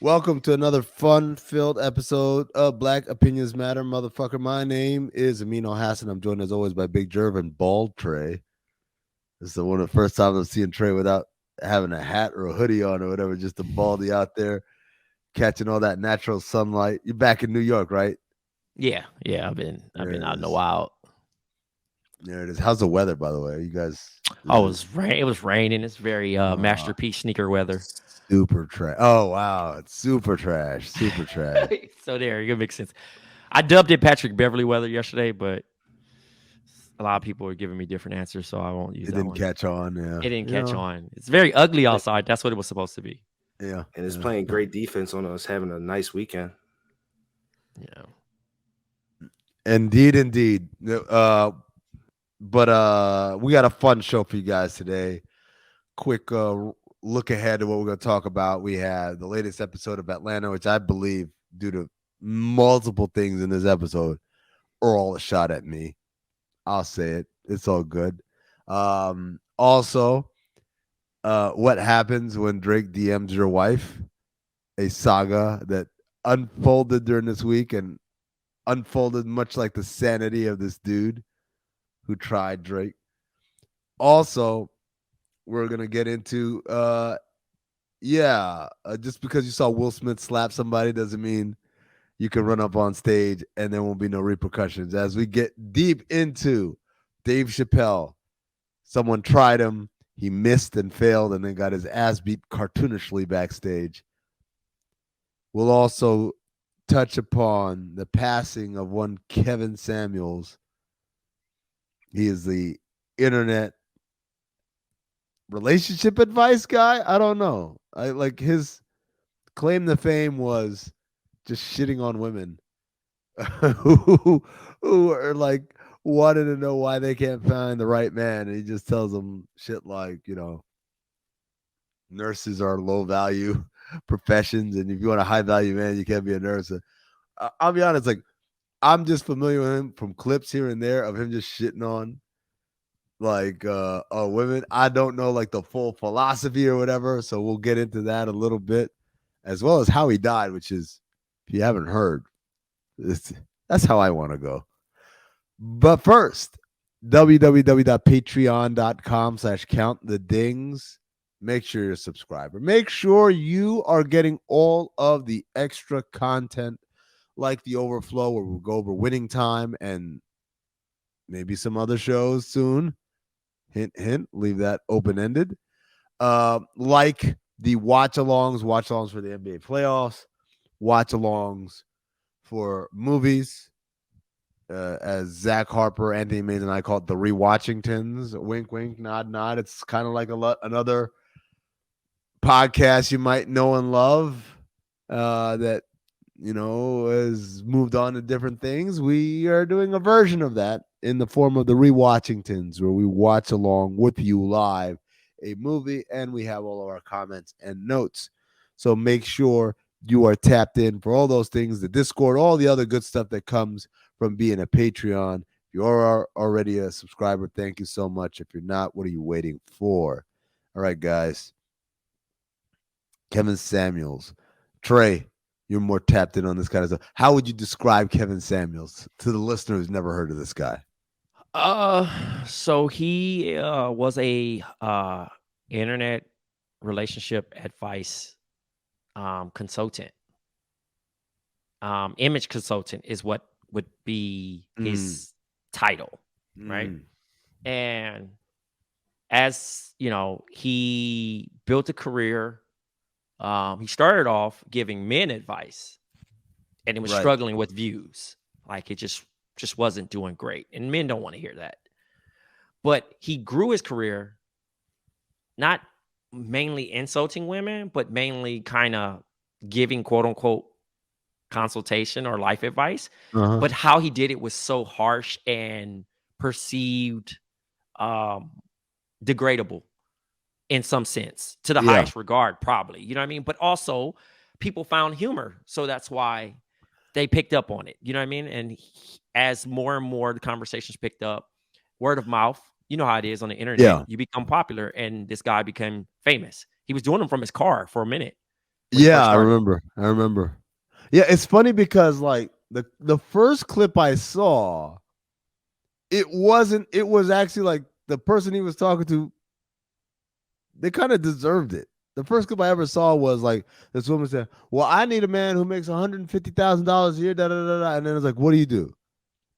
Welcome to another fun-filled episode of Black Opinions Matter, motherfucker. My name is Amino Hassan. I'm joined as always by Big Jerv and Bald Trey. This is one of the first times I'm seeing Trey without having a hat or a hoodie on or whatever, just a baldy out there catching all that natural sunlight. You're back in New York, right? Yeah. I've There been it out in the is. wild. There it is. How's the weather, by the way? You guys, is Oh, it it was raining. It's very uh, masterpiece sneaker weather. super trash? Oh wow, it's super trash. Super trash. So there, it makes sense. I dubbed it Patrick Beverly weather yesterday, but a lot of people are giving me different answers, so I won't use It that didn't one. catch on. It Yeah, didn't catch on. It's very ugly Play- outside. That's what it was supposed to be. yeah, and it's yeah. playing great defense on us having a nice weekend. Yeah. Indeed, indeed. But we got a fun show for you guys today. Quick look ahead to what we're going to talk about. We have the latest episode of Atlanta, which I believe, due to multiple things in this episode, are all a shot at me. I'll say it. It's all good. Also, what happens when Drake DMs your wife? A saga that unfolded during this week and unfolded much like the sanity of this dude who tried Drake. Also, we're gonna get into just because you saw Will Smith slap somebody doesn't mean you can run up on stage and there won't be no repercussions. As we get deep into Dave Chappelle, someone tried him, he missed and failed, and then got his ass beat cartoonishly backstage. We'll also touch upon the passing of one Kevin Samuels. He is the internet relationship advice guy. I don't know. I like his claim to fame was just shitting on women who are like wanting to know why they can't find the right man, and he just tells them shit like, nurses are low value professions, and if you want a high value man, you can't be a nurse. I'll be honest, like I'm just familiar with him from clips here and there of him just shitting on like women. I don't know like the full philosophy or whatever, so we'll get into that a little bit, as well as how he died, which is, if you haven't heard, it's, that's how I want to go. But first, www.patreon.com/count the dings. Make sure you're a subscriber. Make sure you are getting all of the extra content like the overflow where we'll go over winning time and maybe some other shows soon. Hint, hint, leave that open ended. Like the watch alongs for the NBA playoffs, watch alongs for movies. As Zach Harper, Anthony Mays, and I call it the rewatchingtons. Wink, wink, nod, nod. It's kind of like another podcast you might know and love that has moved on to different things. We are doing a version of that in the form of the rewatchingtons, where we watch along with you live a movie and we have all of our comments and notes. So make sure you are tapped in for all those things, the Discord, all the other good stuff that comes from being a Patreon. If you are already a subscriber, thank you so much. If you're not, what are you waiting for? All right, guys. Kevin Samuels. Trey, you're more tapped in on this kind of stuff. How would you describe Kevin Samuels to the listener who's never heard of this guy? So he was a internet relationship advice consultant. Image consultant is what would be his title, right? And as you know, he built a career. He started off giving men advice, and it was Right. struggling with views. Like it just wasn't doing great, and men don't want to hear that. But he grew his career, not mainly insulting women, but mainly kind of giving quote unquote consultation or life advice. Uh-huh. But how he did it was so harsh and perceived degradable in some sense, to the Yeah. highest regard, probably. You know what I mean? But also, people found humor, so that's why they picked up on it. You know what I mean? And as more and more the conversations picked up, word of mouth, you know how it is on the internet. Yeah. You become popular, and this guy became famous. He was doing them from his car for a minute. when he Yeah, first I started. remember. Yeah, it's funny because like the first clip I saw, it was actually like the person he was talking to, they kind of deserved it. The first clip I ever saw was like this woman said, "Well, I need a man who makes $150,000 a year." Da, da, da, da. And then it's like, "What do you do?"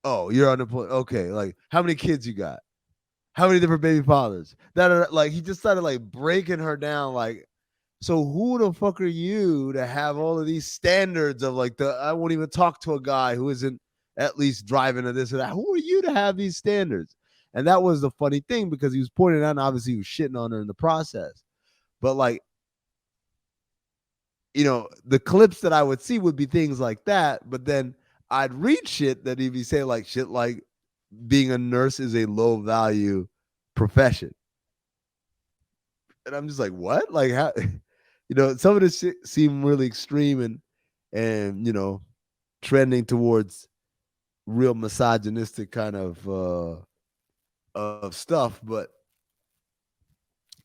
"Oh, you're unemployed." "Okay, like how many kids you got? How many different baby fathers?" Da, da, da. Like he just started like breaking her down. Like, so who the fuck are you to have all of these standards of like I won't even talk to a guy who isn't at least driving to this or that. Who are you to have these standards? And that was the funny thing because he was pointing out, and obviously he was shitting on her in the process. But like, the clips that I would see would be things like that. But then I'd read shit that he'd be saying like shit like being a nurse is a low value profession. And I'm just like, what? Like how some of this shit seem really extreme and trending towards real misogynistic kind of stuff. But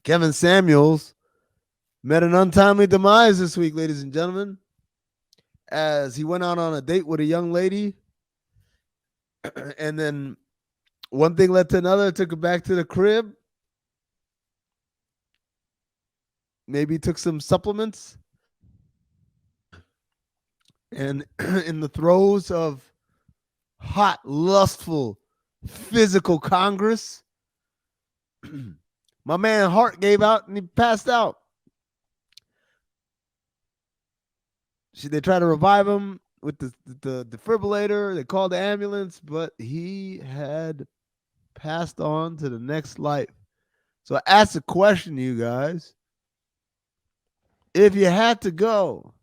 Kevin Samuels met an untimely demise this week, ladies and gentlemen, as he went out on a date with a young lady. And then one thing led to another, took her back to the crib. Maybe took some supplements. And in the throes of hot, lustful, physical Congress, my man Hart gave out and he passed out. They tried to revive him with the defibrillator. They called the ambulance, but he had passed on to the next life. So I asked a question to you guys. If you had to go,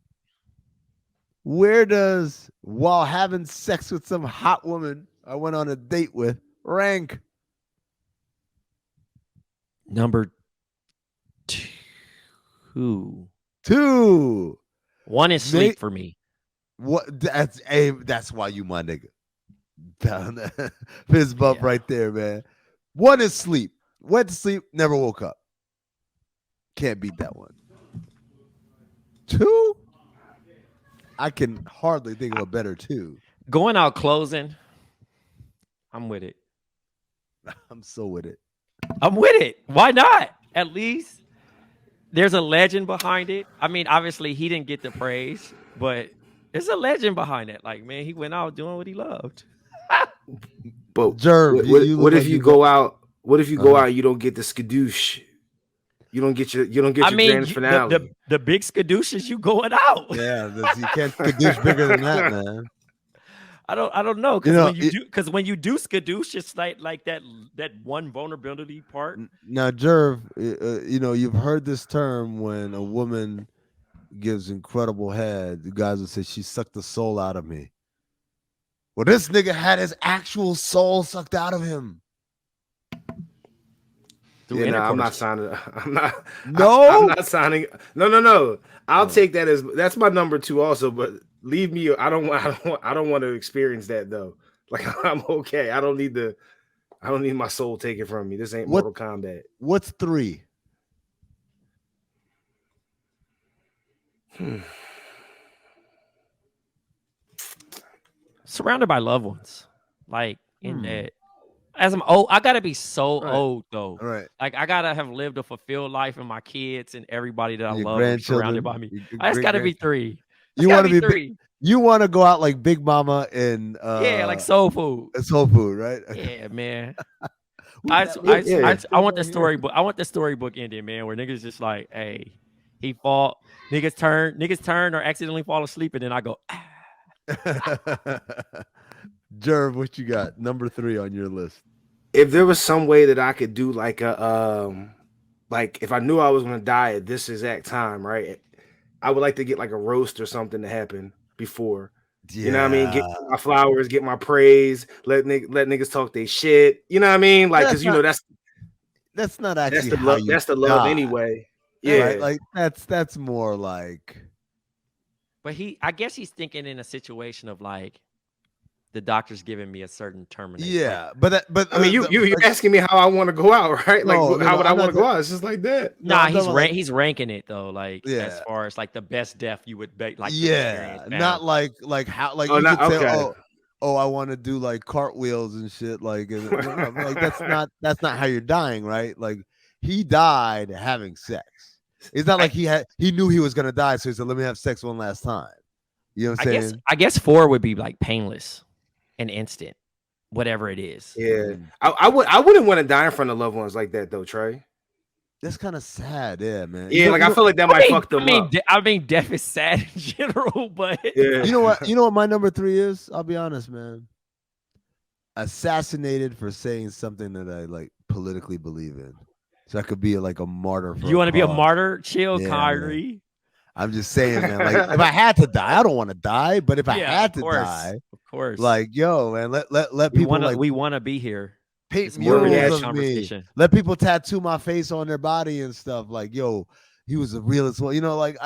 where does, while having sex with some hot woman I went on a date with, rank? Number 2. 2. 1 is sleep for me. What? That's why you my nigga. Down fist bump right there, man. 1 is sleep. Went to sleep, never woke up. Can't beat that one. 2, I can hardly think of a better 2. Going out closing, I'm with it. I'm so with it. I'm with it. Why not? At least there's a legend behind it. I mean, obviously he didn't get the praise, but there's a legend behind it. Like, man, he went out doing what he loved. But Jerv, what if you go out? What if you go Uh-huh. out and you don't get the skadoosh? You don't get your grand finale. The big skadooshes, you going out. Yeah, you can't skadoosh bigger than that, man. I don't know because when you do skadoosh, it's like that one vulnerability part. Now, Jerv, you've heard this term when a woman gives incredible head. The guys will say she sucked the soul out of me. Well, this nigga had his actual soul sucked out of him. I'm not signing. No, I'm not signing. No. I'll take that that's my number 2 also. But leave me. I don't want to experience that though. Like I'm okay. I don't need my soul taken from me. This ain't Mortal Kombat. What's 3? Surrounded by loved ones, like in that. As I'm old, I gotta be so old though. Right. Like I gotta have lived a fulfilled life, and my kids and everybody that I Your love surrounded by me. That's gotta be 3. You want to be 3. You want to go out like Big Mama and like soul food. Soul food, right? Yeah, man. I want the storybook. I want the storybook ending, man, where niggas just like, hey, he fall, niggas turn or accidentally fall asleep, and then I go. Ah. Jerv, what you got? Number 3 on your list. If there was some way that I could do like like if I knew I was gonna die at this exact time, right? I would like to get like a roast or something to happen before. Yeah. You know what I mean? Get my flowers, get my praise, let niggas talk their shit. You know what I mean? Like, because that's not actually that's the love anyway. Yeah, right? Like that's more like. But I guess he's thinking in a situation of like the doctor's giving me a certain termination. Yeah, but I mean, you asking me how I want to go out, right? Like, how would I want to go out? It's just like that. Nah, he's ranking it though, like as far as like the best death you would like. Yeah, not like how like you could say, oh, I want to do like cartwheels and shit. Like, like that's not how you're dying, right? Like he died having sex. It's not like he knew he was gonna die, so he said, "Let me have sex one last time." You know what I'm saying? I guess 4 would be like painless and instant, whatever it is. Yeah, I wouldn't want to die in front of loved ones like that though, Trey. That's kind of sad, yeah, man. Yeah, I feel like that might fuck them up. I mean, death is sad in general, but yeah. You know what my number 3 is? I'll be honest, man. Assassinated for saying something that I like politically believe in, so I could be like a martyr. You want to be a martyr? Chill, Kyrie. Man. I'm just saying, man. Like, if I had to die, I don't want to die, but if I had to die, of course, like, yo, man, let people we want to be here. Paint murals of me. Let people tattoo my face on their body and stuff. Like, yo, he was the realest one. You know, like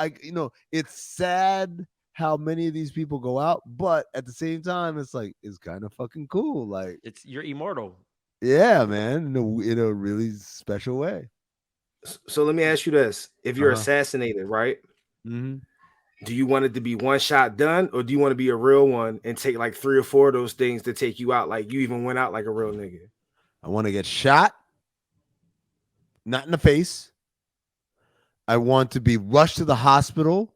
it's sad how many of these people go out, but at the same time, it's like it's kind of fucking cool. Like, you're immortal. Yeah, man, in a really special way. So let me ask you this: if you're assassinated, right? Mm-hmm. Do you want it to be one shot done, or do you want to be a real one and take like 3 or 4 of those things to take you out? Like you even went out like a real nigga. I want to get shot, not in the face. I want to be rushed to the hospital.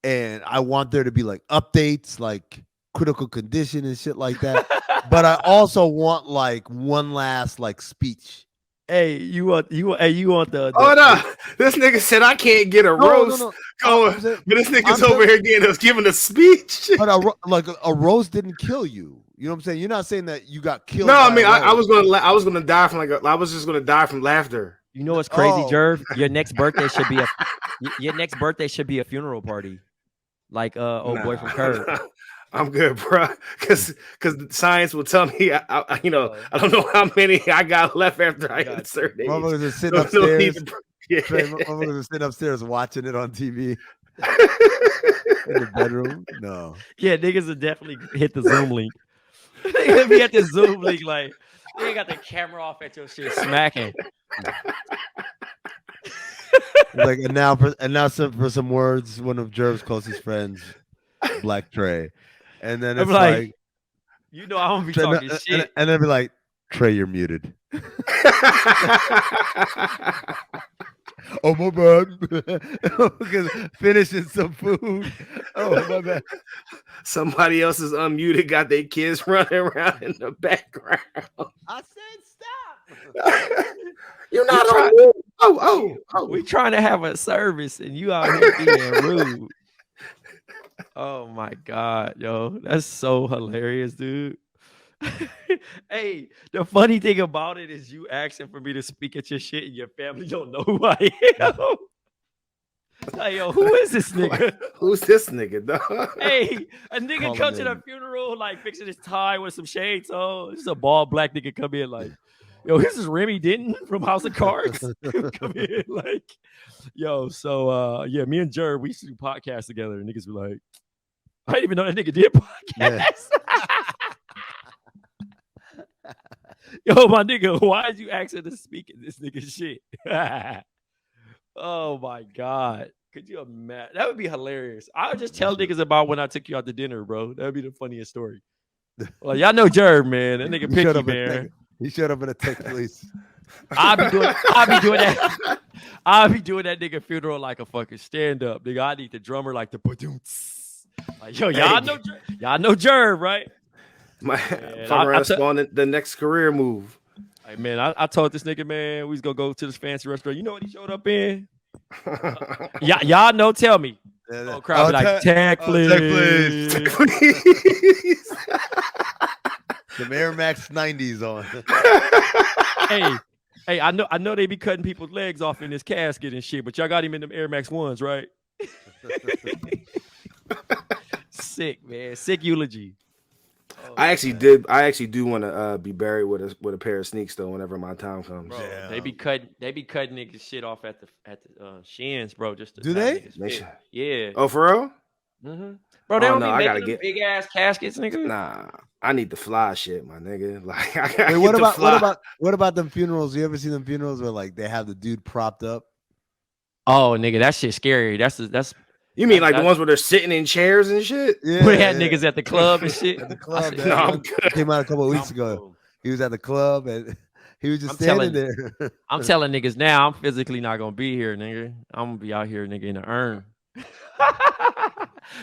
And I want there to be like updates, like critical condition and shit like that. But I also want like one last like speech. Hey, you want the oh no, this nigga said I can't get a roast going, but this nigga's over here giving a speech. But a roast didn't kill you. You know what I'm saying? You're not saying that you got killed. No, I mean I was gonna die from I was just gonna die from laughter. You know what's crazy, Jerv? Your next birthday should be a funeral party, like old boy from Curb. I'm good, bro. Because science will tell me, I don't know how many I got left after I hit a certain age. Motherfuckers are sitting upstairs. Motherfuckers are sitting upstairs watching it on TV in the bedroom. No. Yeah, niggas will definitely hit the Zoom link. They be at the Zoom link like they got the camera off at your shit smacking. Like and now for some words, one of Jerv's closest friends, Black Trey. And then it's like you know, I'm gonna be talking shit. And then be like, Trey, you're muted. Oh, my bad. Because finishing some food. Oh, my bad. Somebody else is unmuted, got their kids running around in the background. I said stop. You're not on mute. Oh. We trying to have a service and you out here being rude. Oh my God, yo, that's so hilarious, dude. Hey, the funny thing about it is you asking for me to speak at your shit and your family don't know who I am. Like, yo, who is this nigga? Who's this nigga, dog? Hey, a nigga come to the funeral like fixing his tie with some shades. Oh, this is a bald black nigga come in like, yo, this is Remy Denton from House of Cards. Come in like, yo, so yeah, me and Jerv, we used to do podcasts together, and niggas be like, I didn't even know that nigga did podcasts. Yeah. Yo, my nigga, why is you asking to speak at this nigga shit? Oh my God. Could you imagine? That would be hilarious. I would just tell niggas about when I took you out to dinner, bro. That would be the funniest story. Well, y'all know Jerv, man. That nigga picky, man. He showed up in a tech police. I'll be doing that nigga funeral like a fucking stand-up. Nigga, I need the drummer like the like, yo, y'all know Jerv, right? On the next career move. Hey man, I told this nigga, man, we was gonna go to this fancy restaurant. You know what he showed up in? Y'all know, tell me. Oh, crowd be like, tech, please. Tech, please. The Air Max 90s on. Hey, I know they be cutting people's legs off in this casket and shit, but y'all got him in them Air Max 1s, right? Sick, man. Sick eulogy. Oh, I actually do want to be buried with a pair of sneaks though. Whenever my time comes, bro, yeah. They be cutting niggas shit off at the shins, bro. Just to do they? Yeah. Oh, for real? Bro, they Oh don't no, be I making gotta them get. big ass caskets, nigga. Nah, I need the fly shit, my nigga. Like I gotta Wait, get the fly. what about them funerals? You ever see them funerals where like they have the dude propped up? Oh, nigga, that shit scary. That's You mean like the that's ones where they're sitting in chairs and shit? where they Yeah, had yeah. niggas at the club and shit. At the I club, said, they No, had I'm one that good. came out a couple of weeks I'm ago. cool. He was at the club and he was just I'm standing telling there. I'm telling niggas now, I'm physically not gonna be here, nigga. I'm gonna be out here, nigga, in the urn.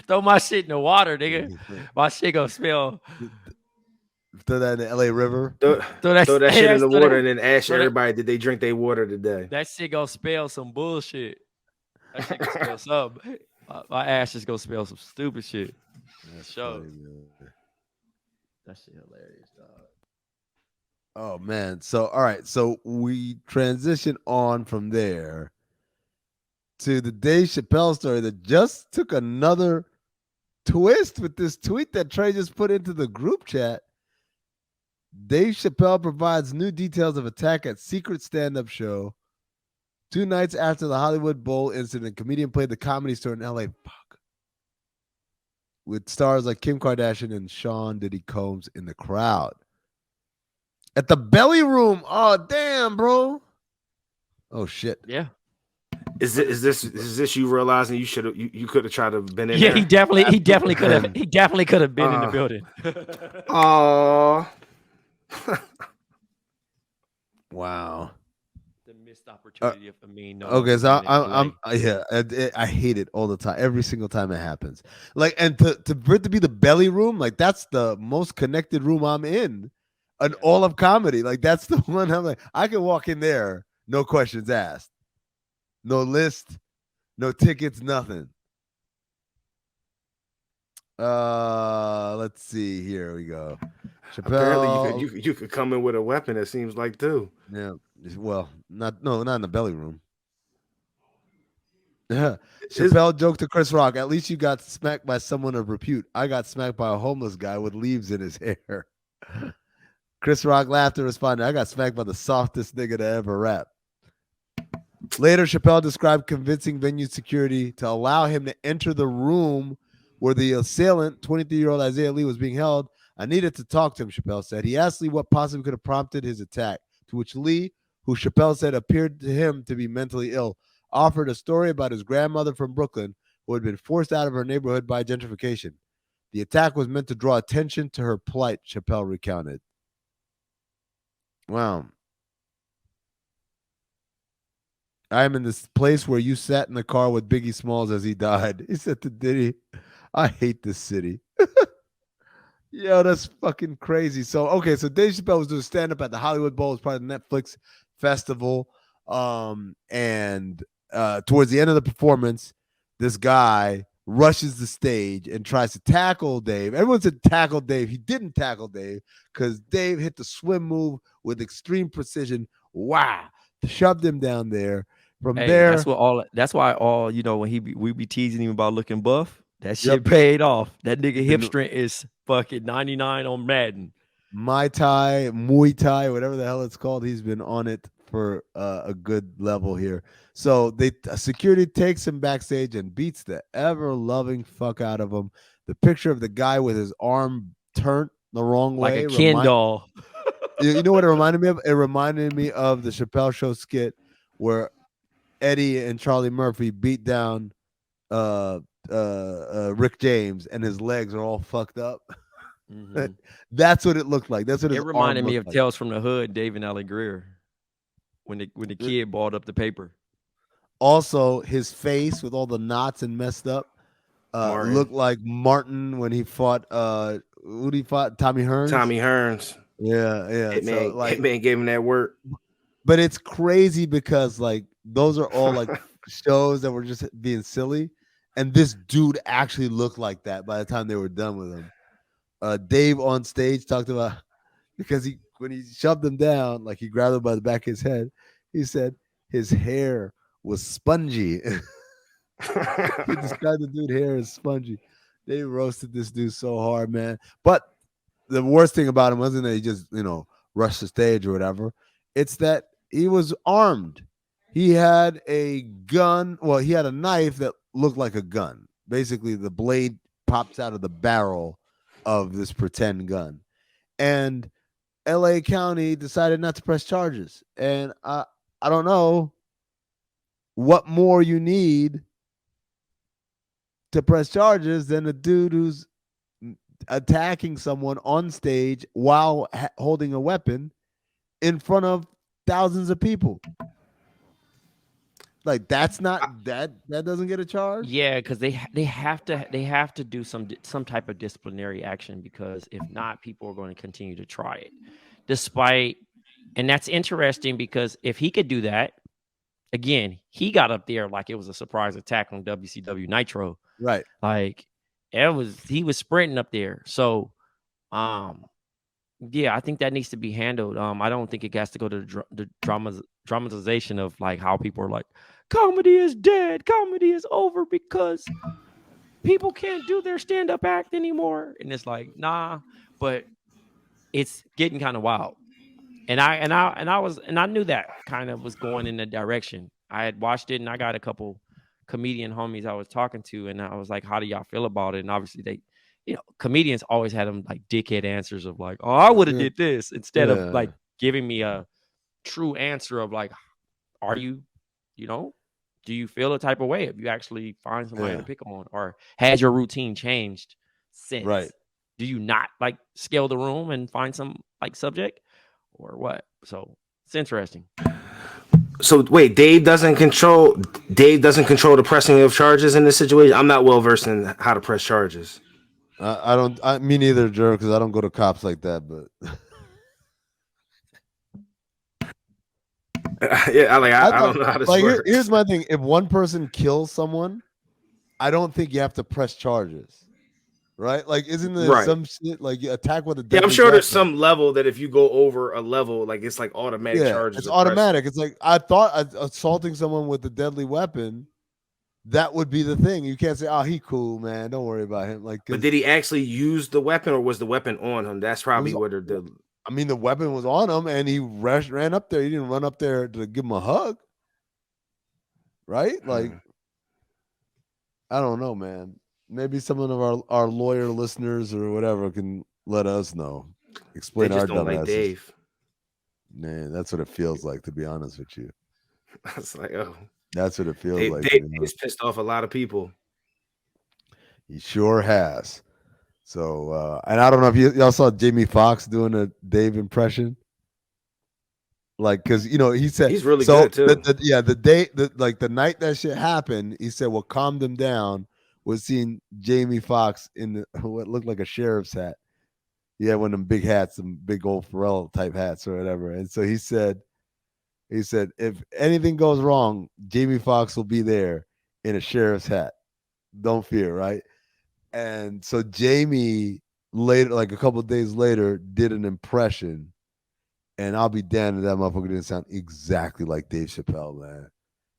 Throw my shit in the water, nigga. My shit gonna smell. Throw that in the LA River. Throw that, Throw that hey, shit in that's the throw water that, and then ask throw that, everybody did they drink their water today. that shit gonna spell some bullshit. That shit gonna spell something. My ass just gonna spell some stupid shit. That's Show. funny, man. That shit hilarious, dog. Oh man. So all right. So we transition on from there to the Dave Chappelle story that just took another twist with this tweet that Trey just put into the group chat. Dave Chappelle provides new details of attack at secret stand-up show. 2 nights after the Hollywood Bowl incident, comedian played the Comedy Store in LA. Fuck. With stars like Kim Kardashian and Sean Diddy Combs in the crowd. At the Belly Room. Oh, damn, bro. Oh, shit. Yeah. Is this you realizing you should have you could have tried to been in Yeah, there? he definitely could have been in the building. Oh. Wow. The missed opportunity of me. No, Okay, so I'm I hate it all the time. Every single time it happens. Like, and for it to be the Belly Room, like that's the most connected room I'm in all of comedy. Like that's the one I'm like, I can walk in there, no questions asked. No list, no tickets, nothing. Let's see. Here we go. Chappelle. Apparently, you could come in with a weapon. It seems like too. Yeah. Well, not in the Belly Room. Chappelle joked to Chris Rock. At least you got smacked by someone of repute. I got smacked by a homeless guy with leaves in his hair. Chris Rock laughed and responded, I got smacked by the softest nigga to ever rap. Later, Chappelle described convincing venue security to allow him to enter the room where the assailant, 23-year-old Isaiah Lee, was being held. I needed to talk to him, Chappelle said. He asked Lee what possibly could have prompted his attack, to which Lee, who Chappelle said appeared to him to be mentally ill, offered a story about his grandmother from Brooklyn who had been forced out of her neighborhood by gentrification. The attack was meant to draw attention to her plight, Chappelle recounted. Wow. I am in this place where you sat in the car with Biggie Smalls as he died. He said to Diddy, I hate this city. Yo, that's fucking crazy. So, okay, so Dave Chappelle was doing stand-up at the Hollywood Bowl as part of the Netflix festival. And towards the end of the performance, this guy rushes the stage and tries to tackle Dave. Everyone said tackle Dave. He didn't tackle Dave because Dave hit the swim move with extreme precision. Wow. Shoved him down there. From there, that's why all when we be teasing him about looking buff, that shit paid off. That nigga hip strength is fucking 99 on Madden. Muay Thai, whatever the hell it's called. He's been on it for a good level here. So security takes him backstage and beats the ever loving fuck out of him. The picture of the guy with his arm turned the wrong way, like a Ken doll. You know what it reminded me of? It reminded me of the Chappelle Show skit where Eddie and Charlie Murphy beat down Rick James and his legs are all fucked up. Mm-hmm. That's what it looked like. That's what it reminded me of like. Tales from the Hood, Dave and Allie Greer, when the kid balled up the paper. Also, his face with all the knots and messed up looked like Martin when he fought who did he fought? Tommy Hearns. Tommy Hearns. Yeah. Hitman gave him that work. But it's crazy because like those are all like shows that were just being silly, and this dude actually looked like that by the time they were done with him. Dave on stage talked about because when he shoved him down, like he grabbed him by the back of his head, he said his hair was spongy. He described the dude's hair as spongy. They roasted this dude so hard, man. But the worst thing about him wasn't that he just, rushed the stage or whatever. It's that he was armed. He had a gun. Well, he had a knife that looked like a gun. basically the blade pops out of the barrel of this pretend gun. And LA County decided not to press charges. And I don't know what more you need to press charges than a dude who's attacking someone on stage while holding a weapon in front of thousands of people. Like that doesn't get a charge. Yeah, because they have to do some type of disciplinary action, because if not, people are going to continue to try it. And that's interesting, because if he could do that, again, he got up there like it was a surprise attack on WCW Nitro. Right. Like he was sprinting up there. So yeah, I think that needs to be handled. I don't think it has to go to the dramatization of like how people are like, comedy is dead, comedy is over because people can't do their stand-up act anymore. And it's like, nah, but it's getting kind of wild. And I knew that kind of was going in the direction. I had watched it, and I got a couple comedian homies I was talking to, and I was like, how do y'all feel about it? And obviously they, comedians always had them like dickhead answers of like, oh, I would have did this, instead of like giving me a true answer of like, are you, do you feel a type of way if you actually find somebody to pick them on, or has your routine changed since? Right. Do you not like scale the room and find some like subject or what? So it's interesting. So wait, Dave doesn't control the pressing of charges in this situation. I'm not well versed in how to press charges. Me neither, Jer, because I don't go to cops like that. But yeah, I don't know how this works. Here's my thing: if one person kills someone, I don't think you have to press charges, right? Like, isn't there some shit like you attack with a deadly I'm sure weapon? there's some level that if you go over a level, like it's like automatic charges. It's automatic. It's like I thought assaulting someone with a deadly weapon, that would be the thing. You can't say, "Oh, he cool, man. Don't worry about him." Like, but did he actually use the weapon, or was the weapon on him? That's probably what they're doing. I mean, the weapon was on him, and he ran up there. He didn't run up there to give him a hug, right? Like, I don't know, man. Maybe someone of our lawyer listeners or whatever can let us know. Explain our dumb asses. Dave. Man, that's what it feels like, to be honest with you. I was like, oh. That's what it feels like. Dave has pissed off a lot of people. He sure has. So, and I don't know if y'all saw Jamie Foxx doing a Dave impression. Like, because he said he's really good too. The night that shit happened, he said what calmed him down was seeing Jamie Foxx in what looked like a sheriff's hat. He had one of them big hats, some big old Pharrell type hats or whatever. And so he said, if anything goes wrong, Jamie Foxx will be there in a sheriff's hat. Don't fear, right? And so Jamie later, like a couple of days later, did an impression, and I'll be damned if that motherfucker didn't sound exactly like Dave Chappelle, man.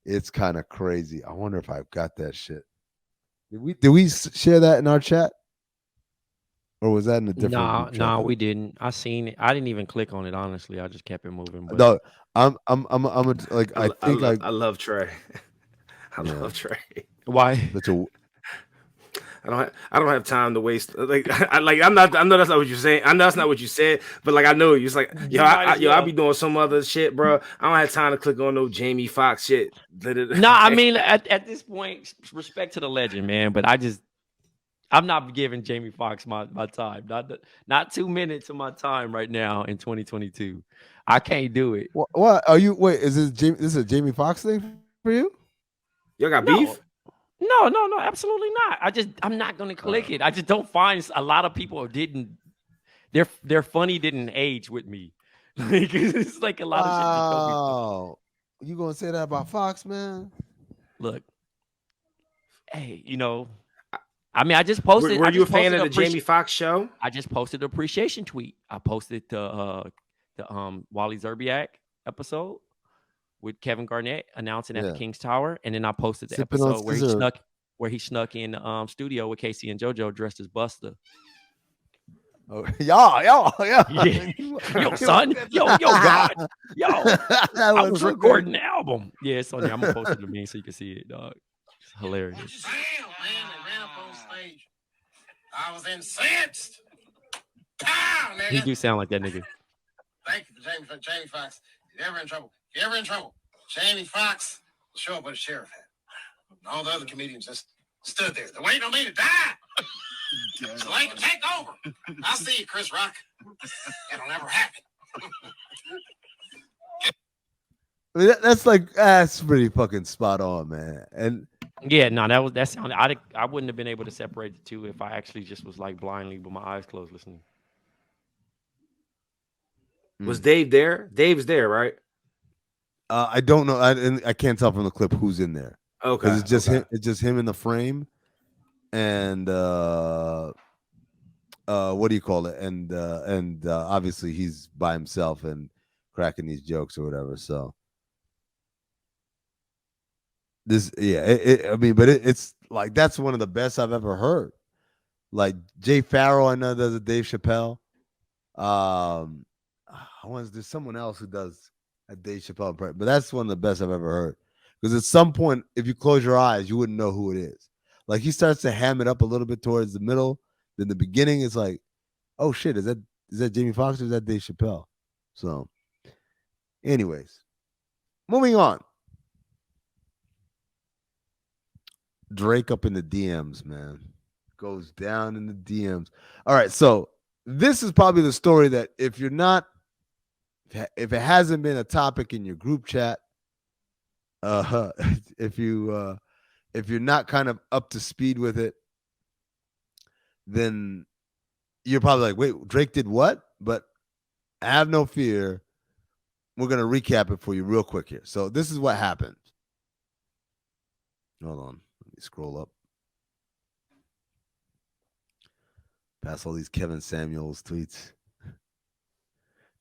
It's kind of crazy. I wonder if I've got that shit. Did we share that in our chat, or was that in a different? No, we didn't. I seen it. I didn't even click on it. Honestly, I just kept it moving. But... No, I'm like I love Trey. I love Trey. Why? I don't have time to waste. Like I know that's not what you're saying. I know that's not what you said, but like I know you're like I'll be doing some other shit, bro. I don't have time to click on no Jamie Foxx shit. No, I mean at this point, respect to the legend, man. But I'm not giving Jamie Foxx my time. Not 2 minutes of my time right now in 2022. I can't do it. What are you? Wait, is this a Jamie Foxx thing for you? Y'all got beef? No, absolutely not. I'm not gonna click it. I just don't find a lot of people their funny didn't age with me. Like it's like a lot of shit. Oh, you gonna say that about Fox, man? Look, hey, I mean, I just posted. Were you a fan of the Jamie Foxx show? I just posted an appreciation tweet. I posted the Wally Zerbiak episode with Kevin Garnett announcing at the King's Tower, and then I posted the episode where he snuck in the studio with Casey and JoJo dressed as Buster. Oh, yeah. Yo, son. Yo, God. Yo. I was recording the album. Yeah, it's on there. I'm going to post it to me so you can see it, dog. It's hilarious. I was incensed. Pow, nigga. He do sound like that nigga. Thank you for Jamie Foxx. If you're ever in trouble, Jamie Foxx will show up with a sheriff hat. And all the other comedians just stood there. They're waiting on me to die. So they can take over. I'll see you, Chris Rock. It'll never happen. I mean, that's pretty fucking spot on, man. And Yeah, no, that sounded. I wouldn't have been able to separate the two if I actually just was like blindly with my eyes closed listening. Was Dave there? Dave's there, right? I don't know. I can't tell from the clip who's in there. Okay, Because it's just him. It's just him in the frame, and what do you call it? And obviously he's by himself and cracking these jokes or whatever. So this, yeah, I mean, but it's like that's one of the best I've ever heard. Like Jay Farrell, I know does a Dave Chappelle. There's someone else who does a Dave Chappelle, but that's one of the best I've ever heard. Because at some point, if you close your eyes, you wouldn't know who it is. Like he starts to ham it up a little bit towards the middle. Then the beginning is like, oh shit, is that Jamie Foxx or is that Dave Chappelle? So, anyways, moving on. Drake up in the DMs, man. Goes down in the DMs. All right, so this is probably the story that if it hasn't been a topic in your group chat, if you're not kind of up to speed with it, then you're probably like, wait, Drake did what? But have no fear. We're going to recap it for you real quick here. So this is what happened. Hold on. Let me scroll up. Pass all these Kevin Samuels tweets.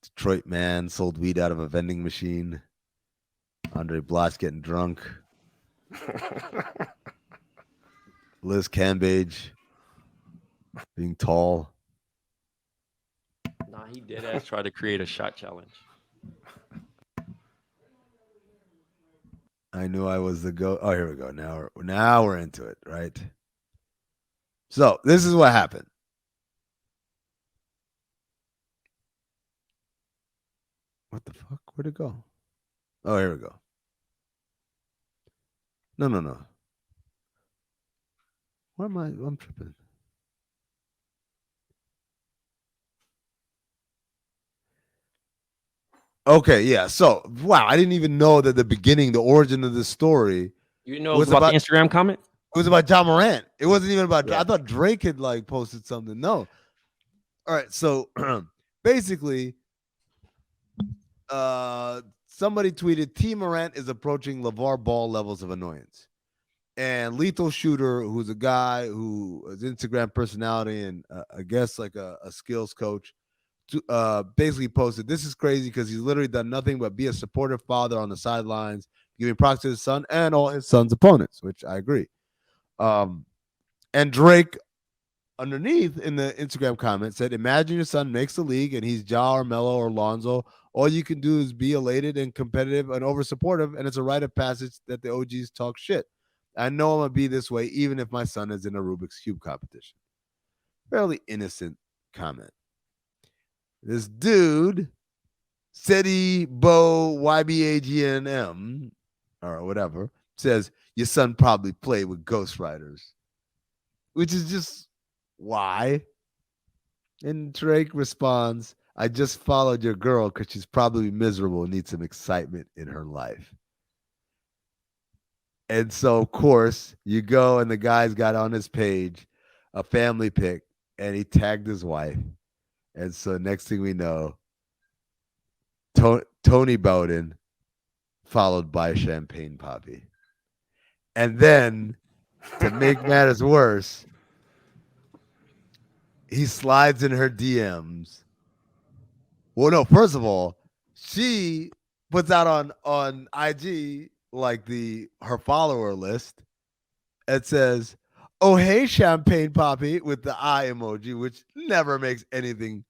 Detroit man sold weed out of a vending machine. Andre Blatch getting drunk. Liz Cambage being tall. Nah, he did ass try to create a shot challenge. I knew I was the go. Oh, here we go. Now we're into it, right? So this is what happened. What the fuck? Where'd it go? Oh, here we go. No. Why am I'm tripping. Okay, yeah. So, wow, I didn't even know that the origin of this story. You know was about the Instagram comment? It was about John Morant. It wasn't even about. Yeah. I thought Drake had like posted something. No. All right. So basically, somebody tweeted T. Morant is approaching LeVar Ball levels of annoyance. And Lethal Shooter, who's a guy who is Instagram personality and I guess like a skills coach, basically posted, this is crazy because he's literally done nothing but be a supportive father on the sidelines, giving props to his son and all his son's opponents, which I agree. And Drake, underneath in the Instagram comment, said, imagine your son makes the league and he's Ja or Melo or Lonzo. All you can do is be elated and competitive and over supportive, and it's a rite of passage that the OGs talk shit. I know I'm going to be this way even if my son is in a Rubik's Cube competition. Fairly innocent comment. This dude, Seti Bo YBAGNM, or whatever, says, your son probably played with ghostwriters. Which is just, why? And Drake responds, I just followed your girl because she's probably miserable and needs some excitement in her life. And so, of course, you go and the guy's got on his page a family pic and he tagged his wife. And so next thing we know, Tony Bowden followed by Champagne Poppy. And then, to make matters worse, he slides in her DMs. Well, no, first of all, she puts out on IG like her follower list. It says, oh, hey, Champagne Poppy, with the eye emoji, which never makes anything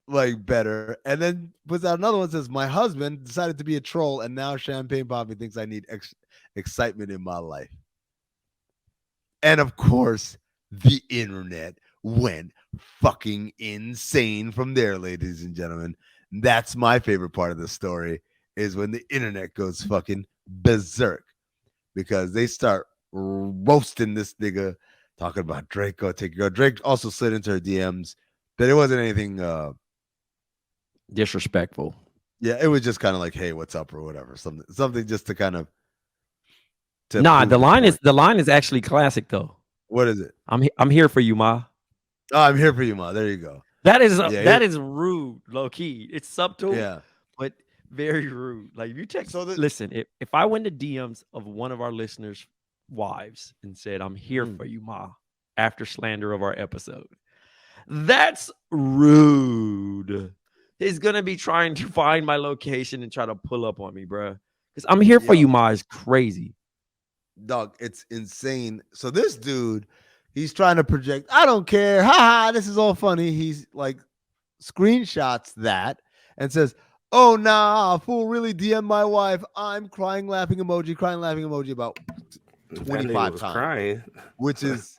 like better. And then puts out another one that says, my husband decided to be a troll, and now Champagne Poppy thinks I need excitement in my life. And of course, the internet went fucking insane from there, ladies and gentlemen. That's my favorite part of the story, is when the internet goes fucking berserk, because they start roasting this nigga, talking about Draco taking her. Drake also slid into her DMs, but it wasn't anything Disrespectful. yeah, it was just kind of like, hey, what's up, or whatever. Something just to kind of Nah, prove the line point. is actually classic though. What is it? I'm here for you, Ma. Oh, I'm here for you, Ma. There you go. That is Yeah, that is rude, low key. It's subtle, Yeah. but very rude. Like if you text, So listen, if I went to DMs of one of our listeners' wives and said, "I'm here for you, Ma," after slander of our episode, that's rude. He's gonna be trying to find my location and try to pull up on me, bro. Because I'm here for Yo. you, Ma, is crazy. Dog, it's insane. So this dude, he's trying to project, I don't care. Ha ha, this is all funny. He's like screenshots that and says, oh nah, fool really DM my wife. I'm crying laughing emoji about 25 times. Crying. Which is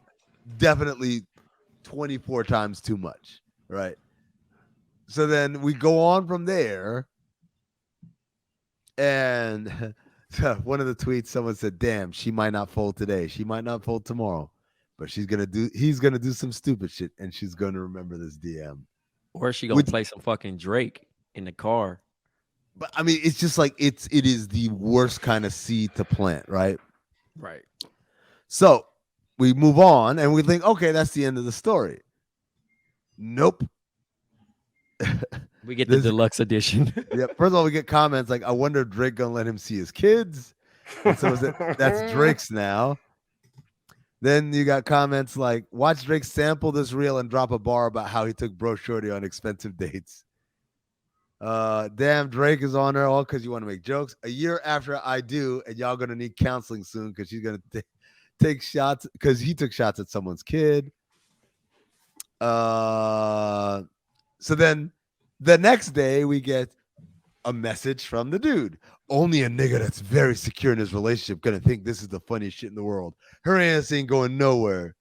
definitely 24 times too much, right? So then we go on from there, and one of the tweets, someone said, damn, she might not fold today, she might not fold tomorrow, but he's gonna do some stupid shit, and she's gonna remember this DM. Or is she gonna play some fucking Drake in the car? But I mean, it's just like it is the worst kind of seed to plant, right? Right. So we move on and we think, okay, that's the end of the story. Nope. We get the deluxe edition. Yeah. First of all, we get comments like, I wonder if Drake gonna let him see his kids. And so that's Drake's now. Then you got comments like, watch Drake sample this reel and drop a bar about how he took Bro Shorty on expensive dates. Damn, Drake is on her all because you want to make jokes. A year after I do, and y'all gonna need counseling soon because she's gonna take shots because he took shots at someone's kid. So then the next day we get a message from the dude. Only a nigga that's very secure in his relationship gonna think this is the funniest shit in the world. Her ass ain't going nowhere.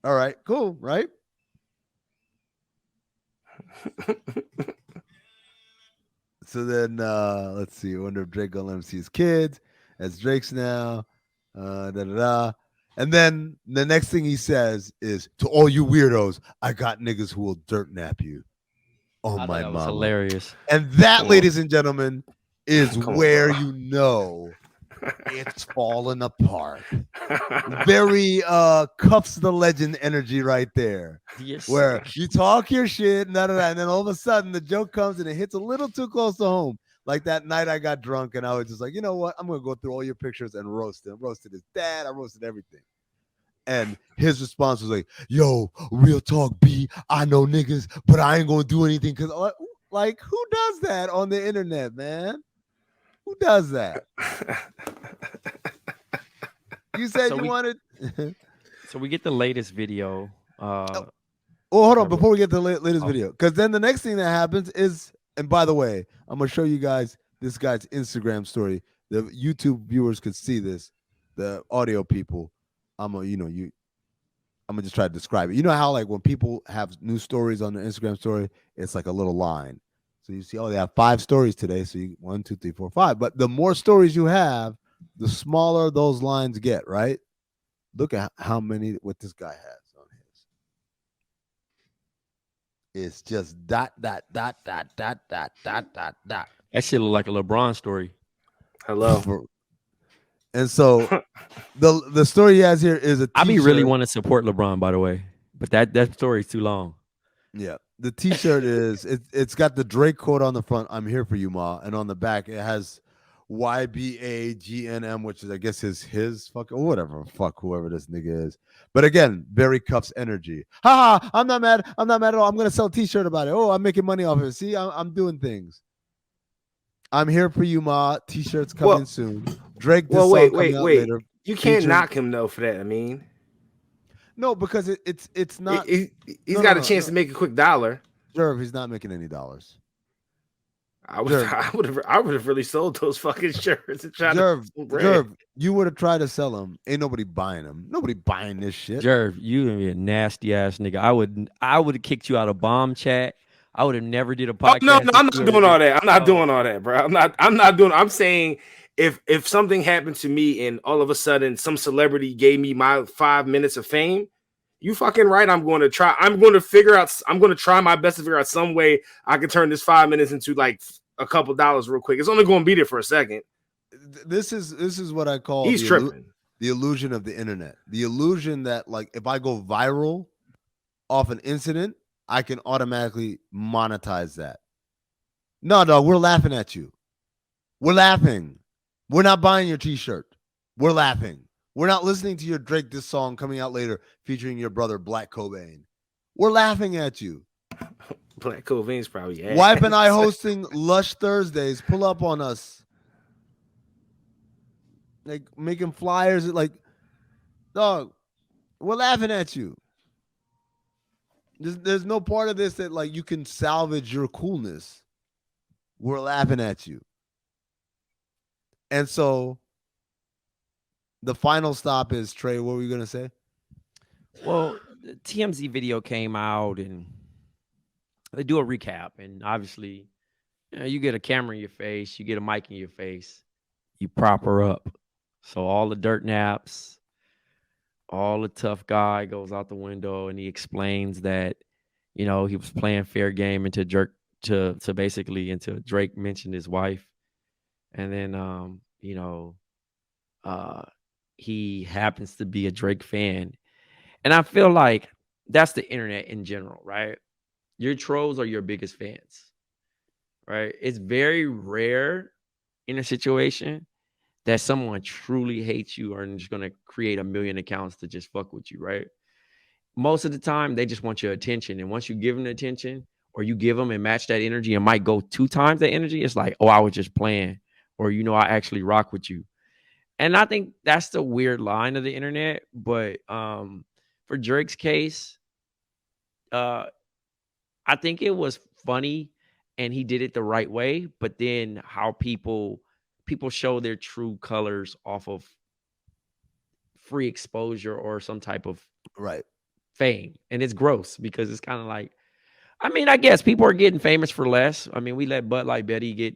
All right, cool, right? So then let's see. I wonder if Drake gonna let him see his kids. As Drake's now. And then the next thing he says is, to all you weirdos, I got niggas who will dirt nap you. Oh my mama. Hilarious. And that, ladies and gentlemen, is where you know it's falling apart. Very Cuffs the Legend energy right there. Yes. Where you talk your shit, and then all of a sudden the joke comes and it hits a little too close to home. Like that night I got drunk and I was just like, you know what? I'm gonna go through all your pictures and roast him. Roasted his dad, I roasted everything. And his response was like, yo, real talk, B. I know niggas, but I ain't gonna do anything because like who does that on the internet, man? Who does that? You said wanted. So we get the latest video. Oh, hold on. Before we get to the latest video, because then the next thing that happens is, and by the way, I'm going to show you guys this guy's Instagram story. The YouTube viewers could see this. The audio people, I'm going to just try to describe it. You know how like when people have new stories on the Instagram story, it's like a little line. So you see, oh, they have 5 stories today. So 1, 2, 3, 4, 5. But the more stories you have, the smaller those lines get, right? Look at how many what this guy has on his. It's just dot. That shit look like a LeBron story. Hello. And so the story he has here is a t-shirt. I be really want to support LeBron, by the way, but that story is too long. Yeah. The t-shirt it's got the Drake quote on the front, I'm here for you, Ma. And on the back, it has YBAGNM, which is, I guess, his fucking whatever, fuck whoever this nigga is. But again, very Cuffs energy. Ha! I'm not mad at all. I'm gonna sell a t-shirt about it. Oh, I'm making money off it. See, I'm doing things. I'm here for you, Ma. T-shirts coming soon. Drake. Wait. Later, you can't knock him though for that. I mean, no, because it's not. He's got a chance to make a quick dollar. Sure, he's not making any dollars. I would have really sold those fucking shirts and tried to Jerv, make some bread. Jerv, you would have tried to sell them. Ain't nobody buying them. Nobody buying this shit. Jerv, you a nasty ass nigga. I would have kicked you out of BOMM chat. I would have never did a Oh, podcast. no, I'm not if you doing would've all did- that. I'm not Oh. doing all that, bro. I'm not doing. I'm saying if something happened to me and all of a sudden some celebrity gave me my 5 minutes of fame, you fucking right. I'm going to try. I'm going to try my best to figure out some way I can turn this 5 minutes into like a couple dollars real quick. It's only going to be there for a second. This is what I call He's tripping. The illusion of the internet. The illusion that like if I go viral off an incident, I can automatically monetize that. No, dog, we're laughing at you. We're laughing. We're not buying your t-shirt. We're laughing. We're not listening to your Drake This song coming out later featuring your brother Black Cobain. We're laughing at you. Black Cobain's probably ass. Wife and I hosting Lush Thursdays. Pull up on us. Like making flyers. Like, dog, we're laughing at you. There's no part of this that like you can salvage your coolness. We're laughing at you. And so the final stop is, Trey, what were you going to say? Well, the TMZ video came out and they do a recap. And obviously, you get a camera in your face, you get a mic in your face, you prop her up. So all the dirt naps, all the tough guy goes out the window and he explains that, he was playing fair game until Drake mentioned his wife. And then, he happens to be a Drake fan. And I feel like that's the internet in general, right? Your trolls are your biggest fans, right? It's very rare in a situation that someone truly hates you or just going to create a million accounts to just fuck with you, right? Most of the time, they just want your attention. And once you give them the attention or you give them and match that energy and might go 2 times that energy, it's like, oh, I was just playing. Or, I actually rock with you. And I think that's the weird line of the internet. But for Drake's case, I think it was funny and he did it the right way. But then how people show their true colors off of free exposure or some type of fame. And it's gross because it's kind of like, I guess people are getting famous for less. We let Bud Light Betty get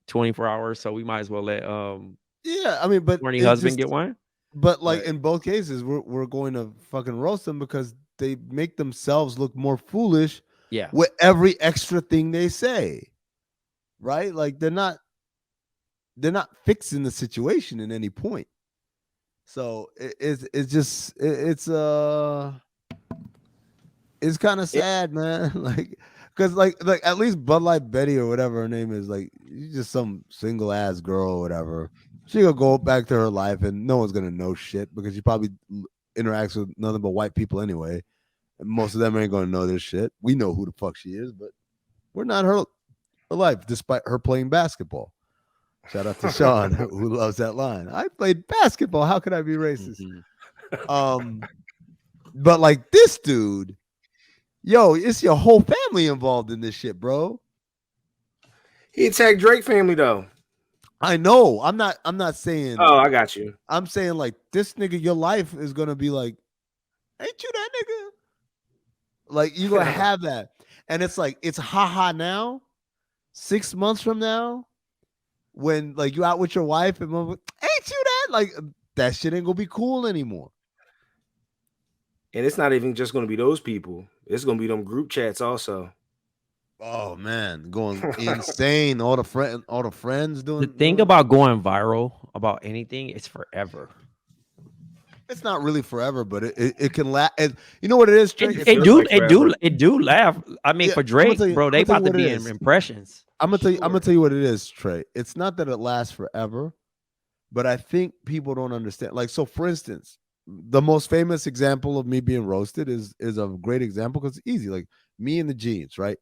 24 hours, so we might as well let but horny husband get one. But like in both cases, we're going to fucking roast them because they make themselves look more foolish with every extra thing they say. Right? Like they're not fixing the situation in any point. So it's kind of sad, man. Like, because like at least Bud Light Betty or whatever her name is, like, she's just some single ass girl or whatever. She gonna go back to her life and no one's gonna know shit because she probably interacts with nothing but white people anyway. And most of them ain't gonna know this shit. We know who the fuck she is, but we're not her life, despite her playing basketball. Shout out to Sean who loves that line. I played basketball. How could I be racist? But like this dude, yo, it's your whole family involved in this shit, bro. He attacked Drake family though. I know. I'm not saying. Oh, I got you. I'm saying like this nigga, your life is gonna be like, ain't you that nigga? Like you gonna have that, and it's like it's haha now. 6 months from now, when like you out with your wife and ain't you that? Like that shit ain't gonna be cool anymore. And it's not even just gonna be those people. It's gonna be them group chats also. Oh man, going insane. All the friends doing. The thing about going viral about anything, it's forever. It's not really forever, but it can last. You know what it is? It do laugh. For Drake, bro, they about to be in impressions. I'm gonna tell you what it is, Trey. It's not that it lasts forever, but I think people don't understand. Like, so for instance, the most famous example of me being roasted is a great example because it's easy. Like me and the jeans, right?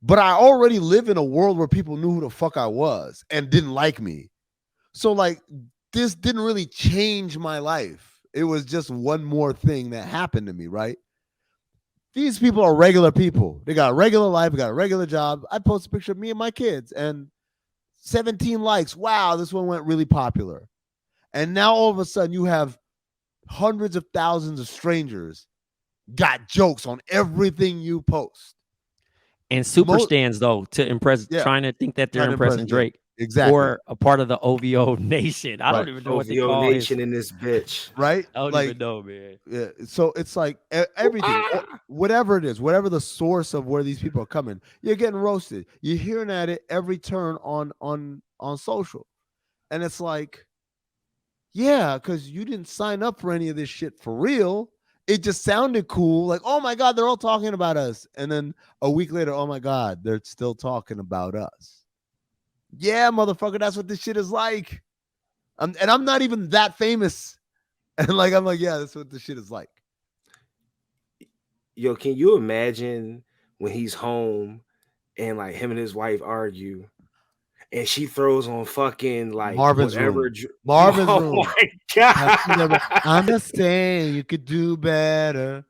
But I already live in a world where people knew who the fuck I was and didn't like me. So like this didn't really change my life. It was just one more thing that happened to me, right? These people are regular people. They got a regular life, got a regular job. I post a picture of me and my kids and 17 likes. Wow, this one went really popular. And now all of a sudden you have hundreds of thousands of strangers got jokes on everything you post. And super stands though to impress, trying to think that they're impressing Drake. Exactly. Or a part of the OVO Nation. I don't even know what they call OVO Nation in this bitch. Right? I don't even know, man. Yeah. So it's like everything, whatever it is, whatever the source of where these people are coming, you're getting roasted. You're hearing at it every turn on social. And it's like, yeah, because you didn't sign up for any of this shit for real. It just sounded cool. Like, oh my God, they're all talking about us. And then a week later, oh my God, they're still talking about us. Yeah, motherfucker, that's what this shit is like. And I'm not even that famous. And like, I'm like, yeah, that's what this shit is like. Yo, can you imagine when he's home and like him and his wife argue and she throws on fucking like Marvin's whatever Room. Marvin's oh Room. My God. Understand you could do better.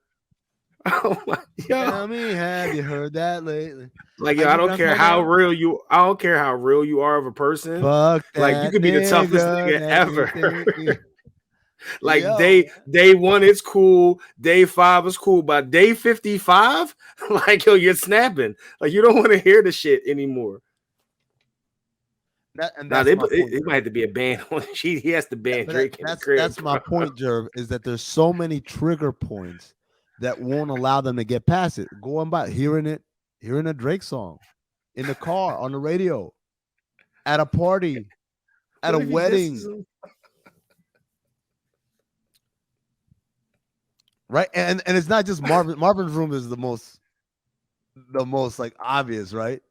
Oh my God. Tell me, have you heard that lately? Like, yo, I don't care how real you are of a person. Fuck like, you could be the toughest nigga ever. Like, yo. day 1 is cool, day 5 is cool. By day 55, like, yo, you're snapping. Like, you don't want to hear the shit anymore. It might have to be a ban on. He has to ban Drake. That's my point, Jerv, is that there's so many trigger points that won't allow them to get past it. Going by hearing a Drake song in the car, on the radio, at a party, at a wedding. Right? And it's not just Marvin's Room is the most like obvious, right?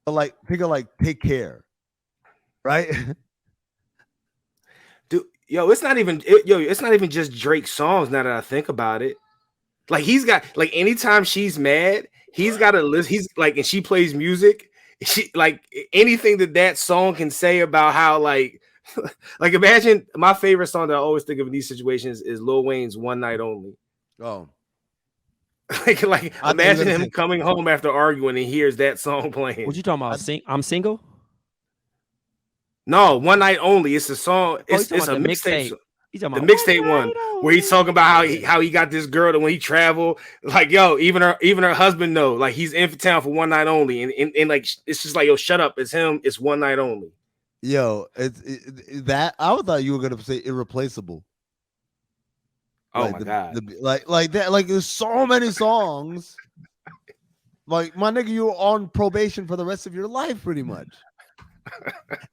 But like think of like Take Care. Right? Dude, it's not even just Drake songs now that I think about it. Like, he's got, like, anytime she's mad, he's got a list. He's like, and she plays music. She like anything that song can say about how like imagine my favorite song that I always think of in these situations is Lil Wayne's One Night Only. Oh, like imagine him coming home after arguing and hears that song playing. What you talking about? I'm Single? No, One Night Only. It's a song. It's a mixtape. The mixtape one where he's talking about how he got this girl that when he travel, like, yo, even her husband know, like, he's in for town for one night only, and like, it's just like, yo, shut up, it's him, it's one night only. Yo, that I thought you were gonna say Irreplaceable. Oh like my God, like that, like there's so many songs. Like, my nigga, you're on probation for the rest of your life, pretty much.